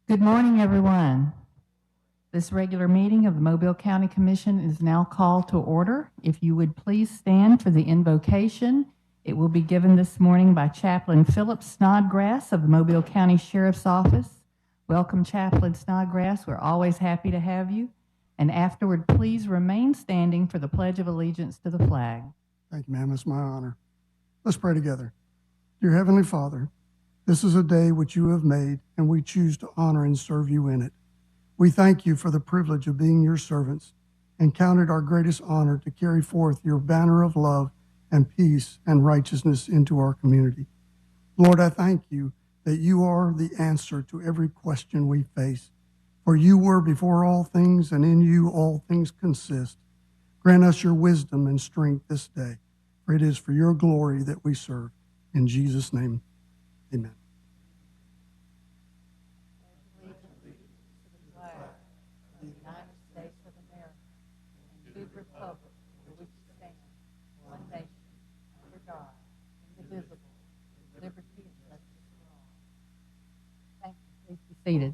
Good morning, everyone. This regular meeting of the Mobile County Commission is now called to order. If you would please stand for the invocation. It will be given this morning by Chaplain Philip Snodgrass of the Mobile County Sheriff's Office. Welcome, Chaplain Snodgrass. We're always happy to have you. And afterward, please remain standing for the Pledge of Allegiance to the flag. Thank you, ma'am. It's my honor. Let's pray together. Dear Heavenly Father, this is a day which you have made, and we choose to honor and serve you in it. We thank you for the privilege of being your servants and count it our greatest honor to carry forth your banner of love and peace and righteousness into our community. Lord, I thank you that you are the answer to every question we face. For you were before all things, and in you all things consist. Grant us your wisdom and strength this day, for it is for your glory that we serve. In Jesus' name, amen. Seated.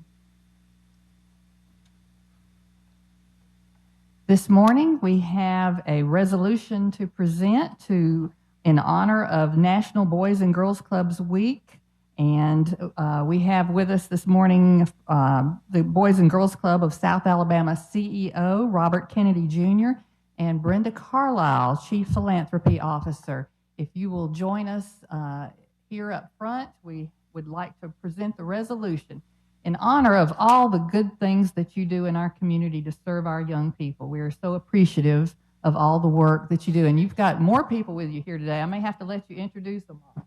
This morning we have a resolution to present in honor of National Boys and Girls Clubs Week, and we have with us this morning the Boys and Girls Club of South Alabama CEO Robert Kennedy Jr. and Brenda Carlisle, Chief Philanthropy Officer. If you will join us here up front, we would like to present the resolution in honor of all the good things that you do in our community to serve our young people. We are so appreciative of all the work that you do. And you've got more people with you here today. I may have to let you introduce them all.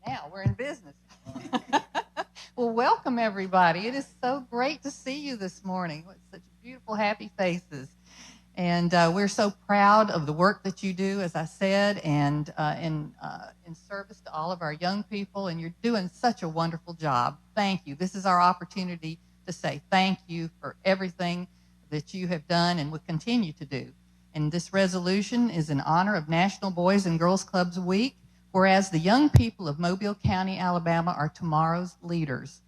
Now we're in business. Well, welcome everybody. It is so great to see you this morning with such beautiful, happy faces. And we're so proud of the work that you do, as I said, and in service to all of our young people. And you're doing such a wonderful job. Thank you. This is our opportunity to say thank you for everything that you have done and will continue to do. And this resolution is in honor of National Boys and Girls Clubs Week. Whereas the young people of Mobile County, Alabama are tomorrow's leaders.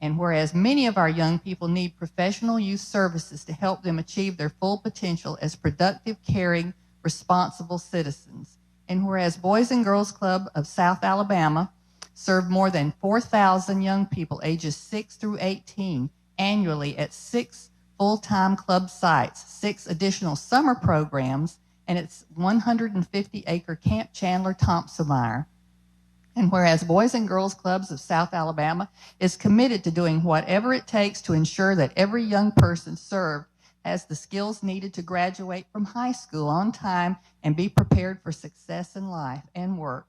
And whereas many of our young people need professional youth services to help them achieve their full potential as productive, caring, responsible citizens. And whereas Boys and Girls Club of South Alabama serve more than 4,000 young people ages 6 through 18 annually at 6 full-time club sites, 6 additional summer programs, and its 150-acre Camp Chandler Thompson-Meyer. And whereas Boys and Girls Clubs of South Alabama is committed to doing whatever it takes to ensure that every young person served has the skills needed to graduate from high school on time and be prepared for success in life and work.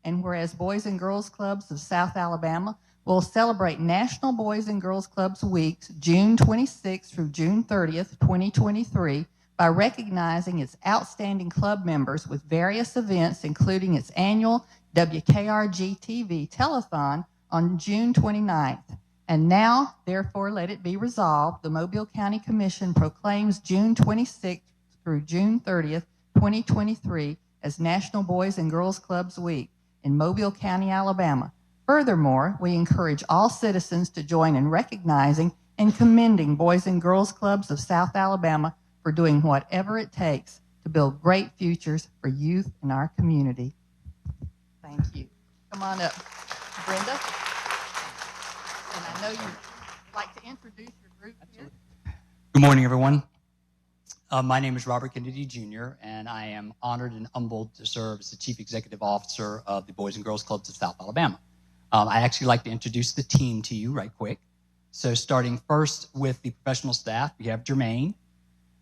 And whereas Boys and Girls Clubs of South Alabama will celebrate National Boys and Girls Clubs Week, June 26th through June 30th, 2023, by recognizing its outstanding club members with various events, including its annual WKRG-TV telethon on June 29th. And now, therefore, let it be resolved, the Mobile County Commission proclaims June 26th through June 30th, 2023 as National Boys and Girls Clubs Week in Mobile County, Alabama. Furthermore, we encourage all citizens to join in recognizing and commending Boys and Girls Clubs of South Alabama for doing whatever it takes to build great futures for youth in our community. Thank you. Come on up, Brenda. know you'd like to introduce your group here. Good morning, everyone. My name is Robert Kennedy Jr., and I am honored and humbled to serve as the Chief Executive Officer of the Boys and Girls Clubs of South Alabama. I actually like to introduce the team to you right quick. So starting first with the professional staff, we have Jermaine.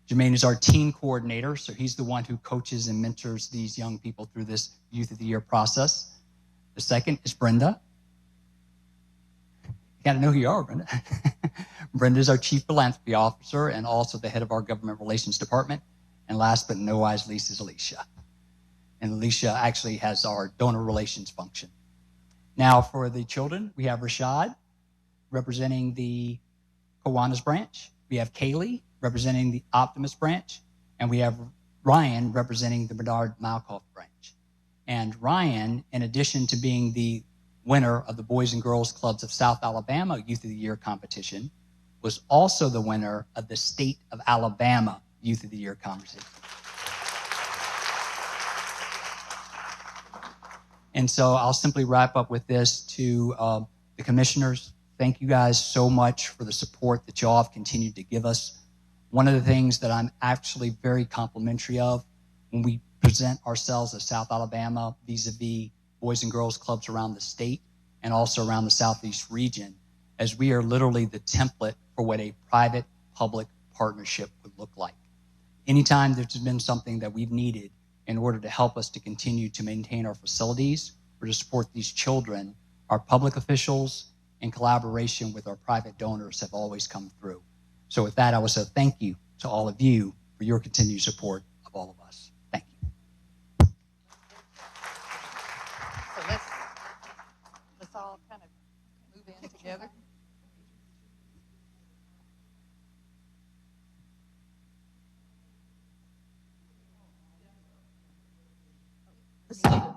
Jermaine is our team coordinator, so he's the one who coaches and mentors these young people through this Youth of the Year process. The second is Brenda. You got to know who you are, Brenda. Brenda is our Chief Philanthropy Officer and also the head of our Government Relations Department. And last but no least is Alicia. And Alicia actually has our donor relations function. Now for the children, we have Rashad representing the Kiwanis branch. We have Kaylee representing the Optimus branch. And we have Ryan representing the Bernard Malkoff branch. And Ryan, in addition to being the winner of the Boys and Girls Clubs of South Alabama Youth of the Year competition, was also the winner of the State of Alabama Youth of the Year competition. And so I'll simply wrap up with this to the commissioners. Thank you guys so much for the support that y'all have continued to give us. One of the things that I'm actually very complimentary of when we present ourselves as South Alabama vis-a-vis Boys and Girls Clubs around the state and also around the Southeast region, as we are literally the template for what a private-public partnership would look like. Anytime there's been something that we've needed in order to help us to continue to maintain our facilities or to support these children, our public officials in collaboration with our private donors have always come through. So with that, I will say thank you to all of you for your continued support of all of us. Thank you. So let's all kind of move in together. The students.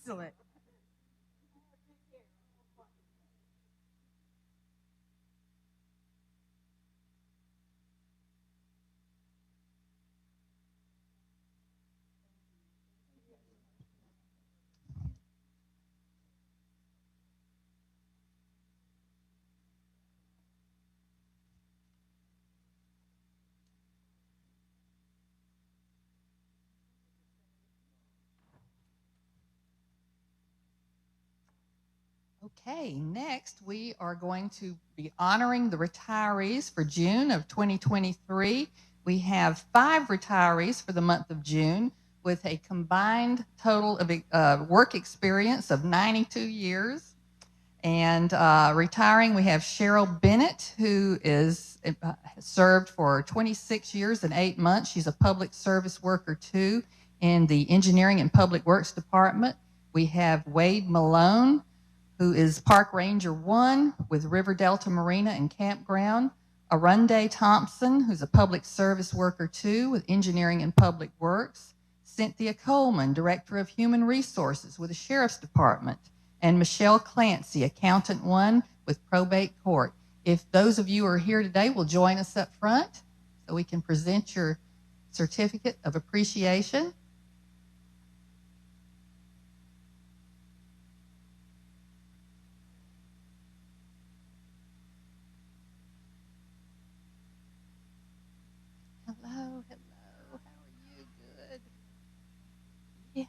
Excellent. Okay, next we are going to be honoring the retirees for June of 2023. We have 5 retirees for the month of June with a combined total of work experience of 92 years. And retiring, we have Cheryl Bennett, who is served for 26 years and 8 months. She's a public service worker too in the Engineering and Public Works Department. We have Wade Malone, who is Park Ranger 1 with River Delta Marina and Campground. Arunde Thompson, who's a public service worker 2 with Engineering and Public Works. Cynthia Coleman, Director of Human Resources with the Sheriff's Department. And Michelle Clancy, Accountant 1 with Probate Court. If those of you who are here today will join us up front so we can present your certificate of appreciation. Hello, hello. How are you? Good. Yes.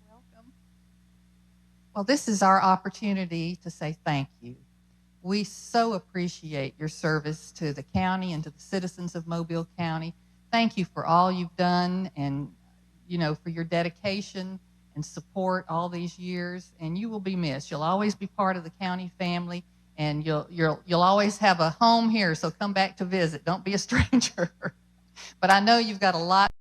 Welcome. Well, this is our opportunity to say thank you. We so appreciate your service to the county and to the citizens of Mobile County. Thank you for all you've done and for your dedication and support all these years, and you will be missed. You'll always be part of the county family, and you'll always have a home here, so come back to visit. Don't be a stranger. But I know you've got a lot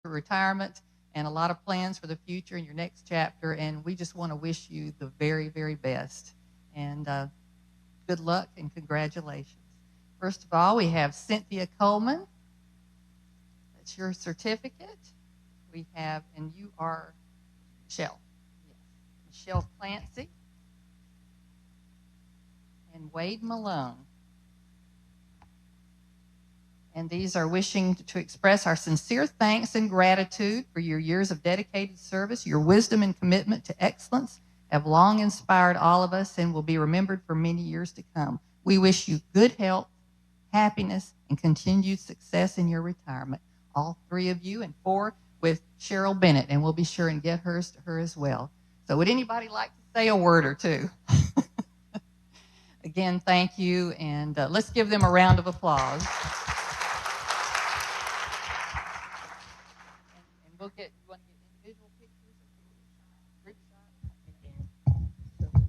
for retirement and a lot of plans for the future in your next chapter, and we just want to wish you the very, very best. And good luck and congratulations. First of all, we have Cynthia Coleman. That's your certificate. We have, and you are Michelle. Yes. Michelle Clancy. And Wade Malone. And these are wishing to express our sincere thanks and gratitude for your years of dedicated service. Your wisdom and commitment to excellence have long inspired all of us and will be remembered for many years to come. We wish you good health, happiness, and continued success in your retirement. All three of you, and 4 with Cheryl Bennett, and we'll be sure and get hers to her as well. So would anybody like to say a word or two? Again, thank you, and let's give them a round of applause. And we'll get, you want to get individual pictures or group shots? So, everybody turn those around, hold them up.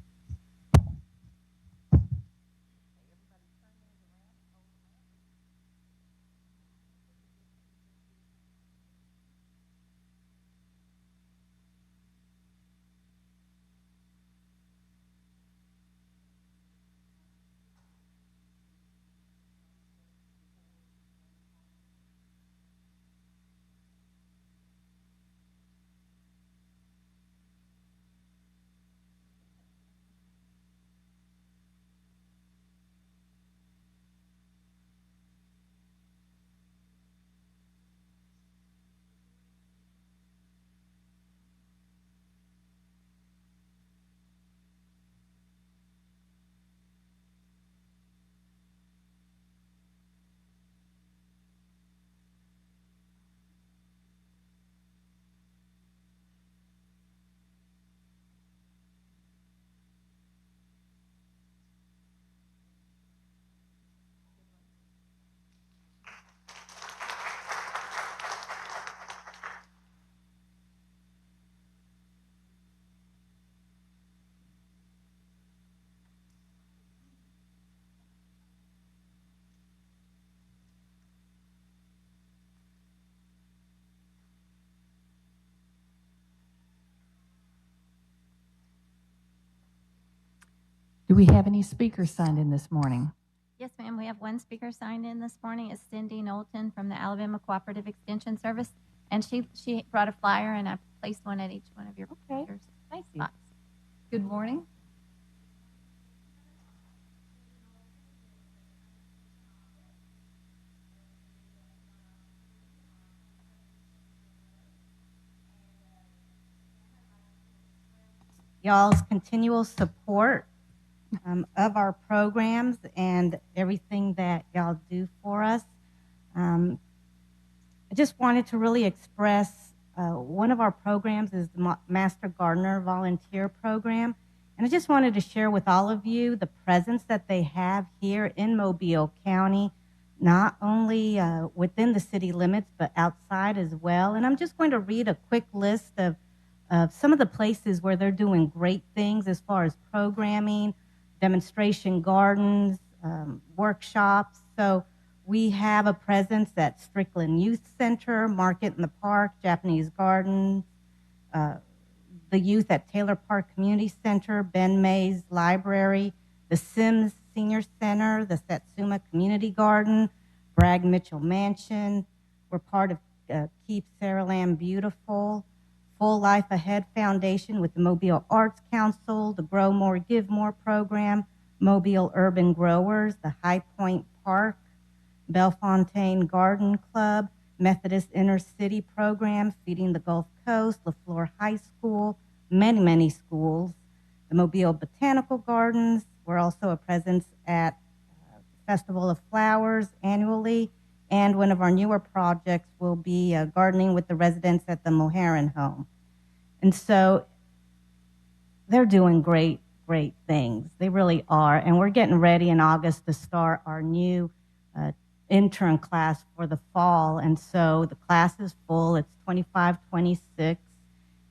Do we have any speakers signed in this morning? Yes, ma'am. We have one speaker signed in this morning. It's Cindy Knowlton from the Alabama Cooperative Extension Service. And she brought a flyer, and I placed one at each one of your speakers. Thank you. Spots. Good morning. Y'all's continual support of our programs and everything that y'all do for us. I just wanted to really express one of our programs is the Master Gardener Volunteer Program. And I just wanted to share with all of you the presence that they have here in Mobile County, not only within the city limits, but outside as well. And I'm just going to read a quick list of some of the places where they're doing great things as far as programming, demonstration gardens, workshops. So we have a presence at Strickland Youth Center, Market in the Park, Japanese Gardens, the youth at Taylor Park Community Center, Ben Mays Library, the Sims Senior Center, the Satsuma Community Garden, Bragg Mitchell Mansion. We're part of Keep Saraland Beautiful, Full Life Ahead Foundation with the Mobile Arts Council, the Grow More, Give More program, Mobile Urban Growers, the High Point Park, Bellefontaine Garden Club, Methodist Inner City program, Feeding the Gulf Coast, LaFleur High School, many, many schools, the Mobile Botanical Gardens. We're also a presence at Festival of Flowers annually, and one of our newer projects will be gardening with the residents at the Moharan home. And so they're doing great, great things. They really are. And we're getting ready in August to start our new intern class for the fall. And so the class is full. It's 25, 26.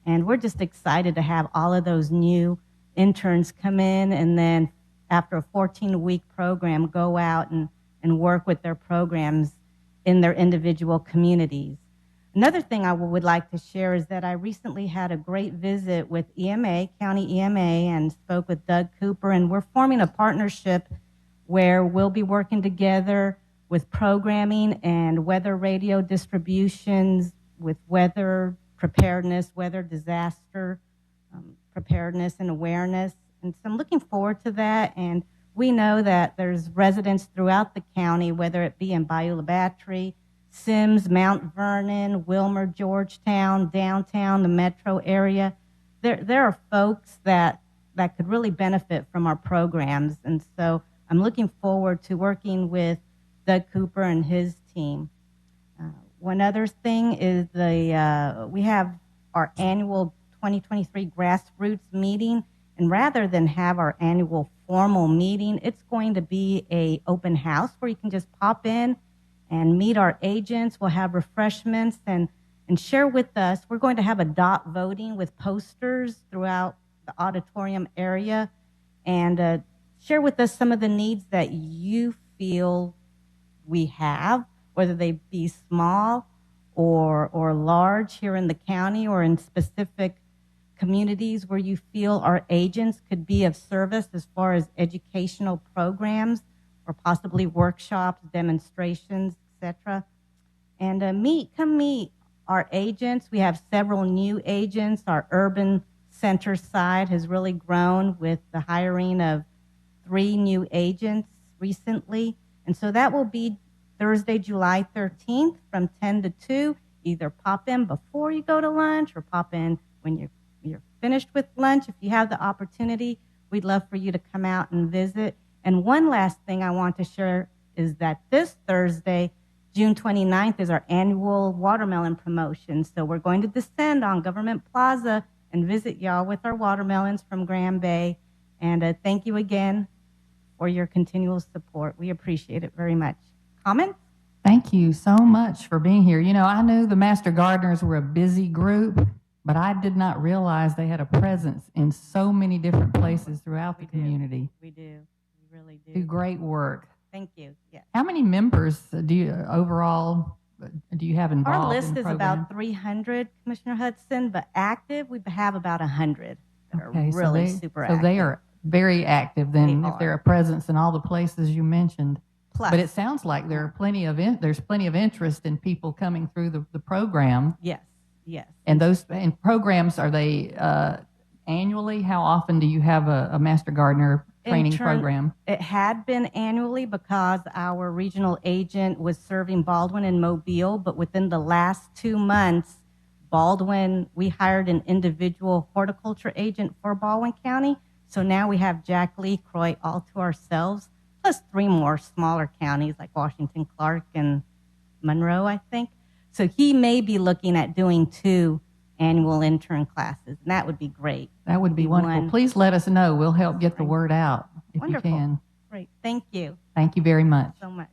And we're just excited to have all of those new interns come in and then after a 14-week program go out and work with their programs in their individual communities. Another thing I would like to share is that I recently had a great visit with EMA, County EMA, and spoke with Doug Cooper, and we're forming a partnership where we'll be working together with programming and weather radio distributions, with weather preparedness, weather disaster preparedness and awareness. And so I'm looking forward to that. And we know that there's residents throughout the county, whether it be in Bayou La Battery, Sims, Mount Vernon, Wilmer, Georgetown, downtown, the metro area. There are folks that could really benefit from our programs. And so I'm looking forward to working with Doug Cooper and his team. One other thing is we have our annual 2023 grassroots meeting, and rather than have our annual formal meeting, it's going to be a open house where you can just pop in and meet our agents. We'll have refreshments and share with us. We're going to have a dot voting with posters throughout the auditorium area, and share with us some of the needs that you feel we have, whether they be small or large here in the county or in specific communities where you feel our agents could be of service as far as educational programs or possibly workshops, demonstrations, etc. And come meet our agents. We have several new agents. Our urban center side has really grown with the hiring of 3 new agents recently. And so that will be Thursday, July 13th from 10 to 2. Either pop in before you go to lunch or pop in when you're finished with lunch. If you have the opportunity, we'd love for you to come out and visit. And one last thing I want to share is that this Thursday, June 29th, is our annual watermelon promotion. So we're going to descend on Government Plaza and visit y'all with our watermelons from Grand Bay. And thank you again for your continual support. We appreciate it very much. Comments? Thank you so much for being here. You know, I knew the Master Gardeners were a busy group, but I did not realize they had a presence in so many different places throughout the community. We do. We really do. Do great work. Thank you. Yes. How many members do you overall do you have involved? Our list in the is program? about 300, Commissioner Hudson, but active, we have about 100 that are Okay, really super active. So they are very active then, They if they're are. a presence in all the places you mentioned. Plus, But it sounds like there are plenty of there's plenty of interest in people coming through the program. yes, yes. And those programs, are they annually? How often do you have a Master Gardener training program? It had been annually because our regional agent was serving Baldwin and Mobile, but within the last 2 months, Baldwin, we hired an individual horticulture agent for Baldwin County. So now we have Jack Lee Croy all to ourselves, plus 3 more smaller counties like Washington, Clark, and Monroe, I think. So he may be looking at doing 2 annual intern classes, and that would be great. That would be wonderful. One. Please let us know. We'll help get the word out if Wonderful. you can. Great. Thank you Thank you very much. so much.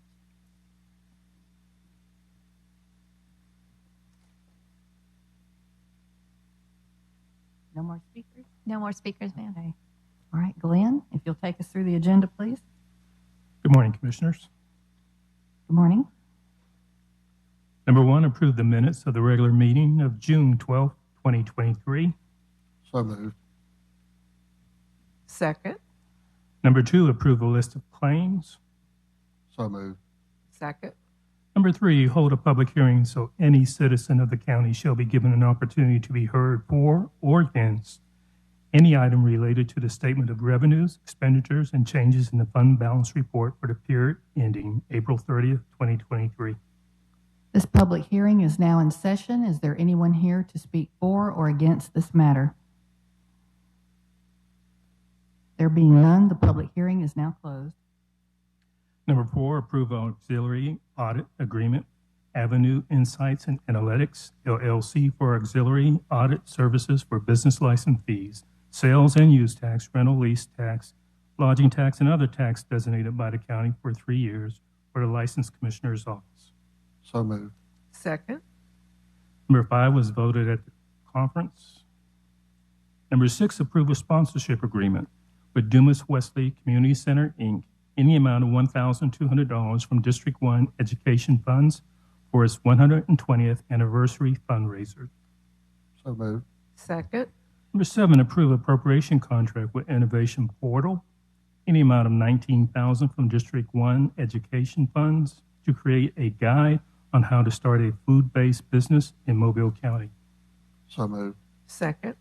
No more speakers? No more speakers, ma'am. Okay. All right, Glenn, if you'll take us through the agenda, please. Good morning, Commissioners. Good morning. Number 1, approve the minutes of the regular meeting of June 12th, 2023. So moved. Second. Number 2, approve a list of claims. So moved. Second. Number 3, hold a public hearing so any citizen of the county shall be given an opportunity to be heard for or against any item related to the statement of revenues, expenditures, and changes in the fund balance report for the period ending April 30th, 2023. This public hearing is now in session. Is there anyone here to speak for or against this matter? There being none, the public hearing is now closed. Number 4, approve auxiliary audit agreement, Avenue Insights and Analytics, LLC, for auxiliary audit services for business license fees, sales and use tax, rental lease tax, lodging tax, and other tax designated by the county for 3 years, for the License Commissioner's Office. So moved. Second. Number 5 was voted at the conference. Number 6, approve a sponsorship agreement with Dumas Wesley Community Center, Inc., in the amount of $1,200 from District 1 Education Funds for its 120th anniversary fundraiser. So moved. Second. Number 7, approve appropriation contract with Innovation Portal in the amount of $19,000 from District 1 Education Funds to create a guide on how to start a food-based business in Mobile County. So moved. Second.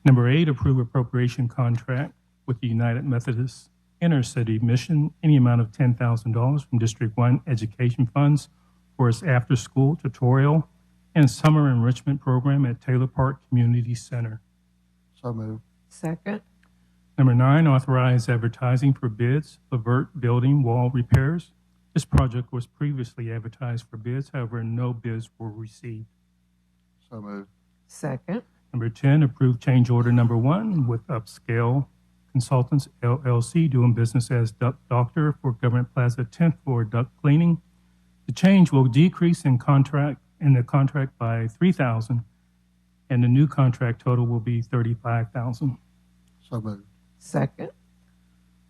Number 8, approve appropriation contract with the United Methodist Intercity Mission in the amount of $10,000 from District 1 Education Funds for its after-school tutorial and summer enrichment program at Taylor Park Community Center. So moved. Second. Number 9, authorize advertising for bids for Vert Building wall repairs. This project was previously advertised for bids, however, no bids were received. So moved. Second. Number 10, approve change order number 1 with Upscale Consultants LLC doing business as Duct Doctor for Government Plaza 10th floor duct cleaning. The change will decrease in the contract by $3,000, and the new contract total will be $35,000. So moved. Second.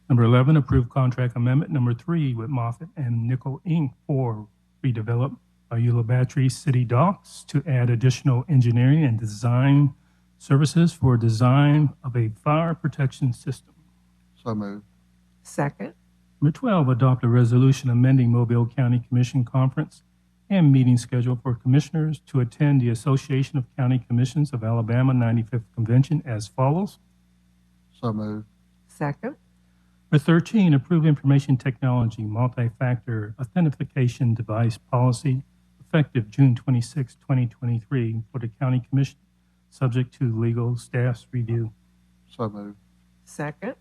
Number 11, approve contract amendment number 3 with Moffett and Nickel Inc. for redevelop Beulah Battery City Docks to add additional engineering and design services for design of a fire protection system. So moved. Second. Number 12, adopt a resolution amending Mobile County Commission Conference and meeting schedule for commissioners to attend the Association of County Commissions of Alabama 95th Convention as follows. So moved. Second. Number 13, approve information technology multi-factor authentication device policy effective June 26, 2023 for the County Commission, subject to legal staff's review. So moved. Second.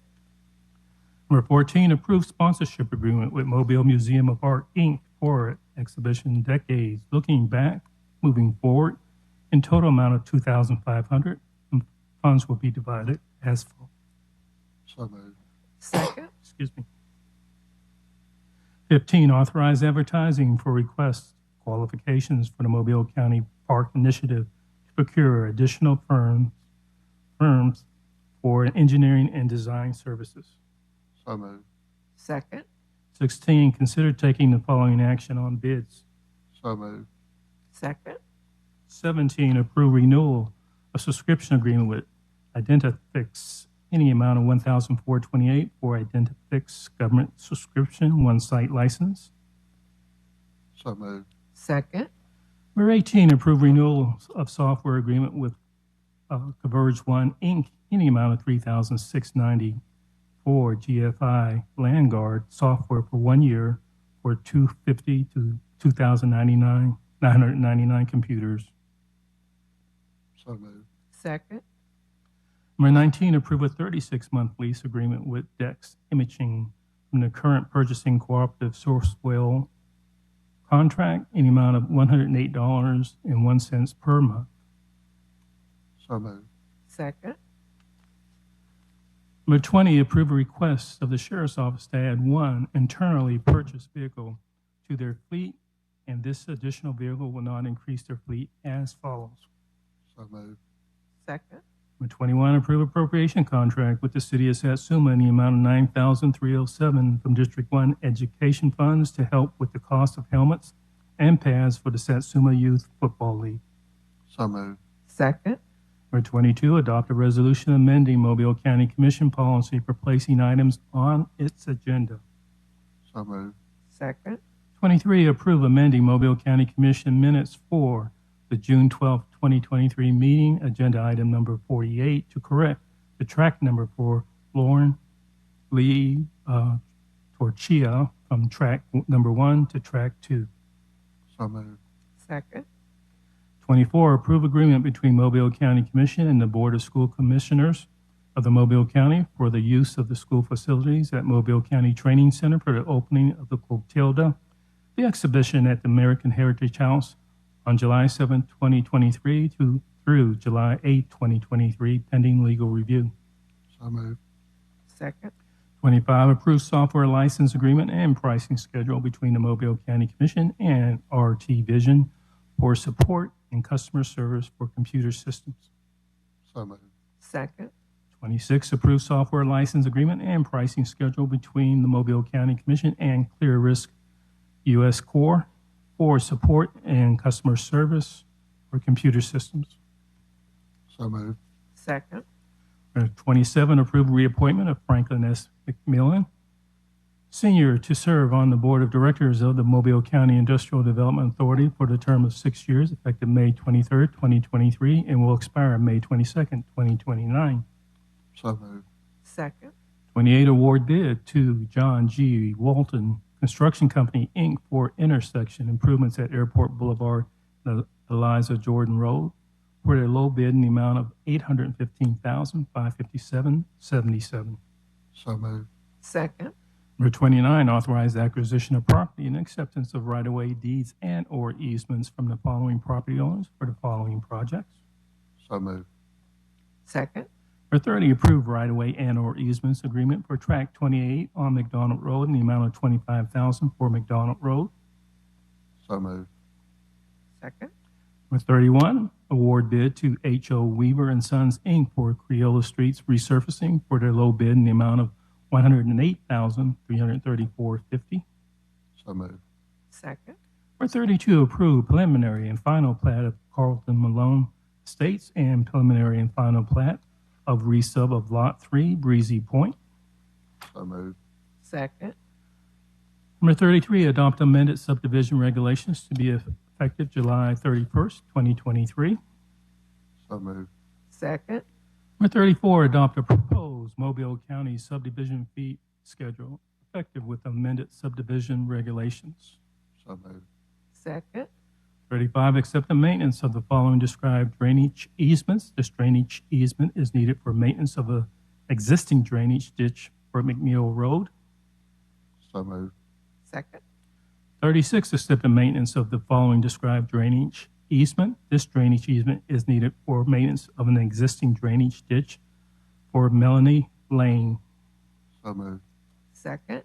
Number 14, approve sponsorship agreement with Mobile Museum of Art, Inc. for exhibition Decades Looking Back, Moving Forward, in total amount of $2,500. Funds will be divided as follows. So moved. Second. Excuse me. 15, authorize advertising for requests qualifications for the Mobile County Park Initiative to procure additional firms for engineering and design services. So moved. Second. 16, consider taking the following action on bids. So moved. Second. 17, approve renewal of subscription agreement with Identifix in the amount of $1,428 for Identifix government subscription, one site license. So moved. Second. Number 18, approve renewal of software agreement with Converge One Inc. in the amount of $3,690 for GFI Landguard software for 1 year for 250 to 2,999 computers. So moved. Second. Number 19, approve a 36-month lease agreement with Dex Imaging from the current purchasing cooperative Sourcewell contract in the amount of $108.01 per month. So moved. Second. Number 20, approve a request of the Sheriff's Office to add one internally purchased vehicle to their fleet, and this additional vehicle will not increase their fleet as follows. So moved. Second. Number 21, approve appropriation contract with the City of Satsuma in the amount of $9,307 from District 1 Education Funds to help with the cost of helmets and pads for the Satsuma Youth Football League. So moved. Second. Number 22, adopt a resolution amending Mobile County Commission policy for placing items on its agenda. So moved. Second. 23, approve amending Mobile County Commission minutes for the June 12, 2023 meeting, agenda item number 48, to correct the track number for Lauren Lee Torchia from track number 1 to track 2. So moved. Second. 24, approve agreement between Mobile County Commission and the Board of School Commissioners of the Mobile County for the use of the school facilities at Mobile County Training Center for the opening of the Clotilda, the exhibition at the American Heritage House on July 7, 2023 through July 8, 2023, pending legal review. So moved. Second. 25, approve software license agreement and pricing schedule between the Mobile County Commission and RT Vision for support and customer service for computer systems. So moved. Second. 26, approve software license agreement and pricing schedule between the Mobile County Commission and Clear Risk US Corps for support and customer service for computer systems. So moved. Second. 27, approve reappointment of Franklin S. McMillan, Senior, to serve on the Board of Directors of the Mobile County Industrial Development Authority for the term of 6 years, effective May 23rd, 2023, and will expire May 22nd, 2029. So moved. Second. 28, award bid to John G. Walton Construction Company, Inc. for intersection improvements at Airport Boulevard, Eliza Jordan Road, for a low bid in the amount of $815,557.77. So moved. Second. Number 29, authorize acquisition of property and acceptance of right-of-way deeds and/or easements from the following property owners for the following projects. So moved. Second. Number 30, approve right-of-way and/or easements agreement for Track 28 on McDonald Road in the amount of $25,000 for McDonald Road. So moved. Second. Number 31, award bid to H.O. Weaver and Sons, Inc. for Creola Streets resurfacing for their low bid in the amount of $108,334.50. So moved. Second. Number 32, approve preliminary and final plat of Carlton Malone Estates and preliminary and final plat of resub of Lot 3, Breezy Point. So moved. Second. Number 33, adopt amended subdivision regulations to be effective July 31st, 2023. So moved. Second. Number 34, adopt a proposed Mobile County subdivision fee schedule effective with amended subdivision regulations. So moved. Second. 35, accept the maintenance of the following described drainage easements. This drainage easement is needed for maintenance of a existing drainage ditch for McNeil Road. So moved. Second. 36, accept the maintenance of the following described drainage easement. This drainage easement is needed for maintenance of an existing drainage ditch for Melanie Lane. So moved. Second.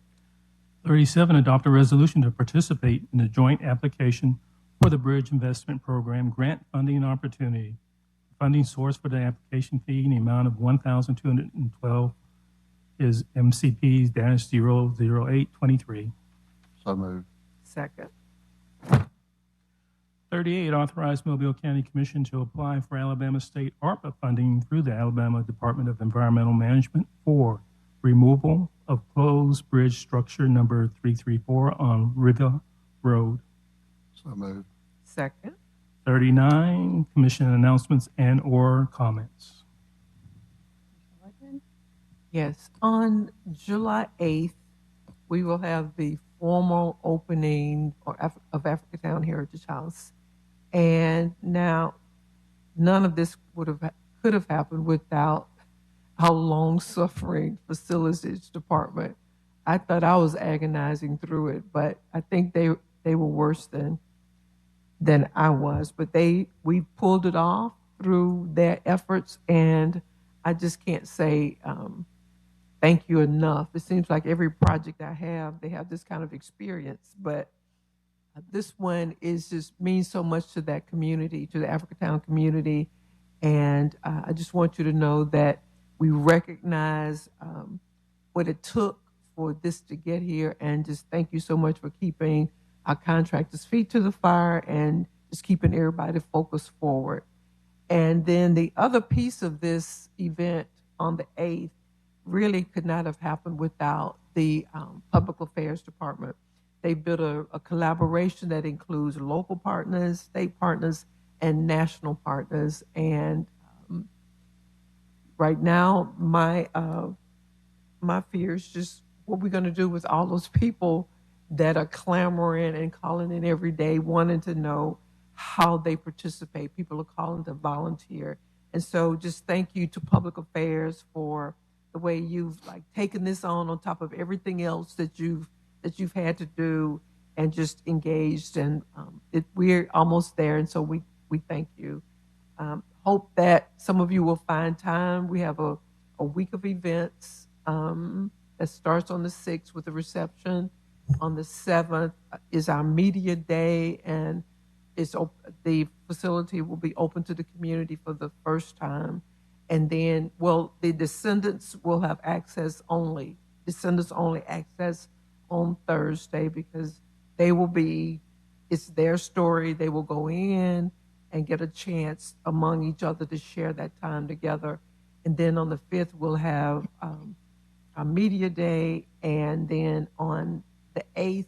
37, adopt a resolution to participate in the joint application for the Bridge Investment Program grant funding opportunity. Funding source for the application fee in the amount of $1,212 is MCP-00823. So moved. Second. 38, authorize Mobile County Commission to apply for Alabama State ARPA funding through the Alabama Department of Environmental Management for removal of closed bridge structure number 334 on River Road. So moved. Second. 39, commission announcements and/or comments. Yes. On July 8th, we will have the formal opening of Africatown Heritage House. And now, none of this could have happened without our long-suffering facilities department. I thought I was agonizing through it, but I think they were worse than I was. But we pulled it off through their efforts, and I just can't say thank you enough. It seems like every project I have, they have this kind of experience, but this one means so much to that community, to the Africatown community, and I just want you to know that we recognize what it took for this to get here, and just thank you so much for keeping our contractors' feet to the fire and just keeping everybody focused forward. And then the other piece of this event on the 8th really could not have happened without the Public Affairs Department. They built a collaboration that includes local partners, state partners, and national partners. And right now, my fear is just what we're going to do with all those people that are clamoring and calling in every day, wanting to know how they participate. People are calling to volunteer. And so just thank you to Public Affairs for the way you've taken this on top of everything else that you've had to do, and just engaged. And we're almost there. And so we thank you. Hope that some of you will find time. We have a week of events. that starts on the 6th with the reception. On the 7th is our media day, and the facility will be open to the community for the first time. And then, the descendants will have descendants only access on Thursday, because it's their story. They will go in and get a chance among each other to share that time together. And then on the 5th, we'll have our media day. And then on the 8th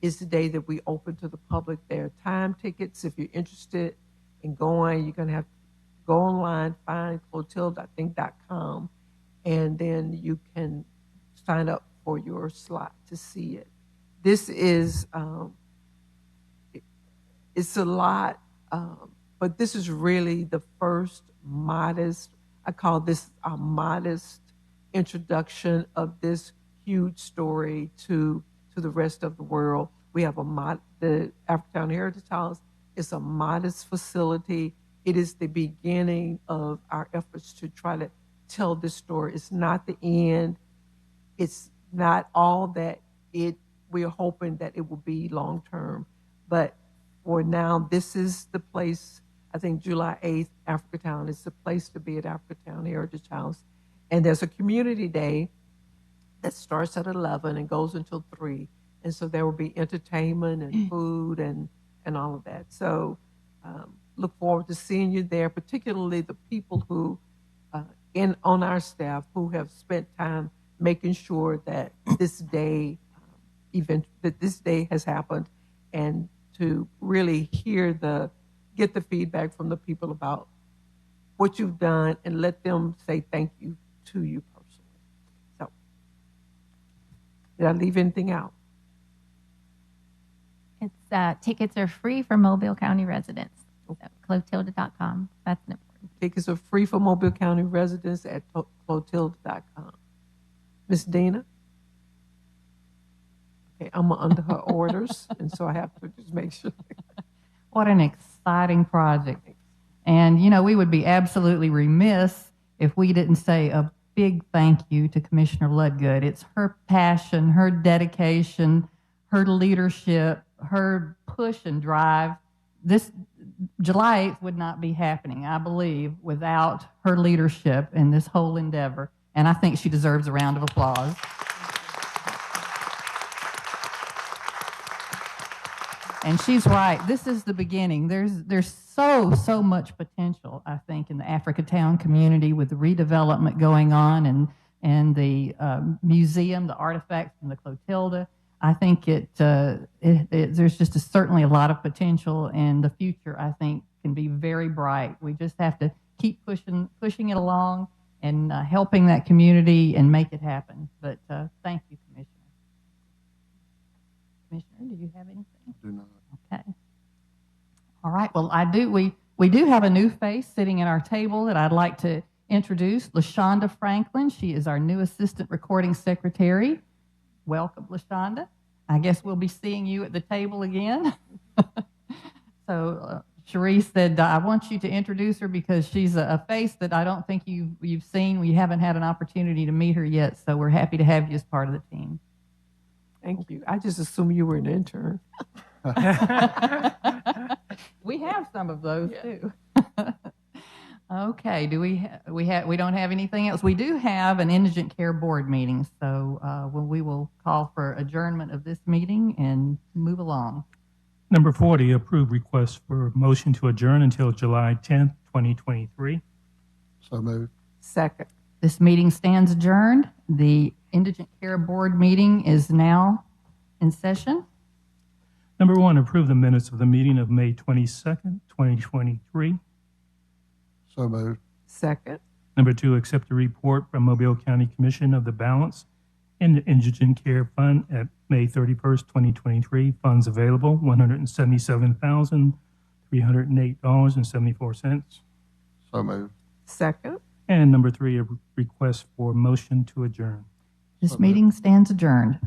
is the day that we open to the public. There are time tickets. If you're interested in going, you're going to have to go online, find clotilde.com, and then you can sign up for your slot to see it. This is, it's a lot, but this is really the first modest, I call this a modest introduction of this huge story to the rest of the world. We have the Africatown Heritage House is a modest facility. It is the beginning of our efforts to try to tell this story. It's not the end. It's not all that we're hoping that it will be long term. But for now, this is the place. I think July 8th, Africatown is the place to be at Africatown Heritage House. And there's a community day that starts at 11 and goes until 3. And so there will be entertainment and food and all of that. So look forward to seeing you there, particularly the people who on our staff who have spent time making sure that this day this day has happened, and to really get the feedback from the people about what you've done and let them say thank you to you personally. So, did I leave anything out? Tickets are free for Mobile County residents. So Clotilde.com. That's important. Tickets are free for Mobile County residents at Clotilde.com. Miss Dina? Okay, I'm under her orders, and so I have to just make sure. What an exciting project. And, we would be absolutely remiss if we didn't say a big thank you to Commissioner Ludgood. It's her passion, her dedication, her leadership, her push and drive. This July 8th would not be happening, I believe, without her leadership in this whole endeavor. And I think she deserves a round of applause. And she's right. This is the beginning. There's so much potential, I think, in the Africatown community with the redevelopment going on and the museum, the artifacts from the Clotilde. I think there's just certainly a lot of potential, and the future, I think, can be very bright. We just have to keep pushing it along and helping that community and make it happen. But thank you, Commissioner. Commissioner, do you have anything? I do not. Okay. All right. Well, I do. We do have a new face sitting at our table that I'd like to introduce, LaShonda Franklin. She is our new Assistant Recording Secretary. Welcome, LaShonda. I guess we'll be seeing you at the table again. So Cherise said, I want you to introduce her because she's a face that I don't think you've seen. We haven't had an opportunity to meet her yet, so we're happy to have you as part of the team. Thank you. I just assumed you were an intern. We have some of those too. Okay. Do we don't have anything else? We do have an indigent care board meeting, so we will call for adjournment of this meeting and move along. Number 40, approve request for motion to adjourn until July 10th, 2023. So moved. Second. This meeting stands adjourned. The indigent care board meeting is now in session. Number 1, approve the minutes of the meeting of May 22nd, 2023. So moved. Second. Number 2, accept the report from Mobile County Commission of the balance in the Indigent Care Fund at May 31st, 2023. Funds available, $177,308.74. So moved. Second. And number 3, a request for motion to adjourn. This meeting stands adjourned.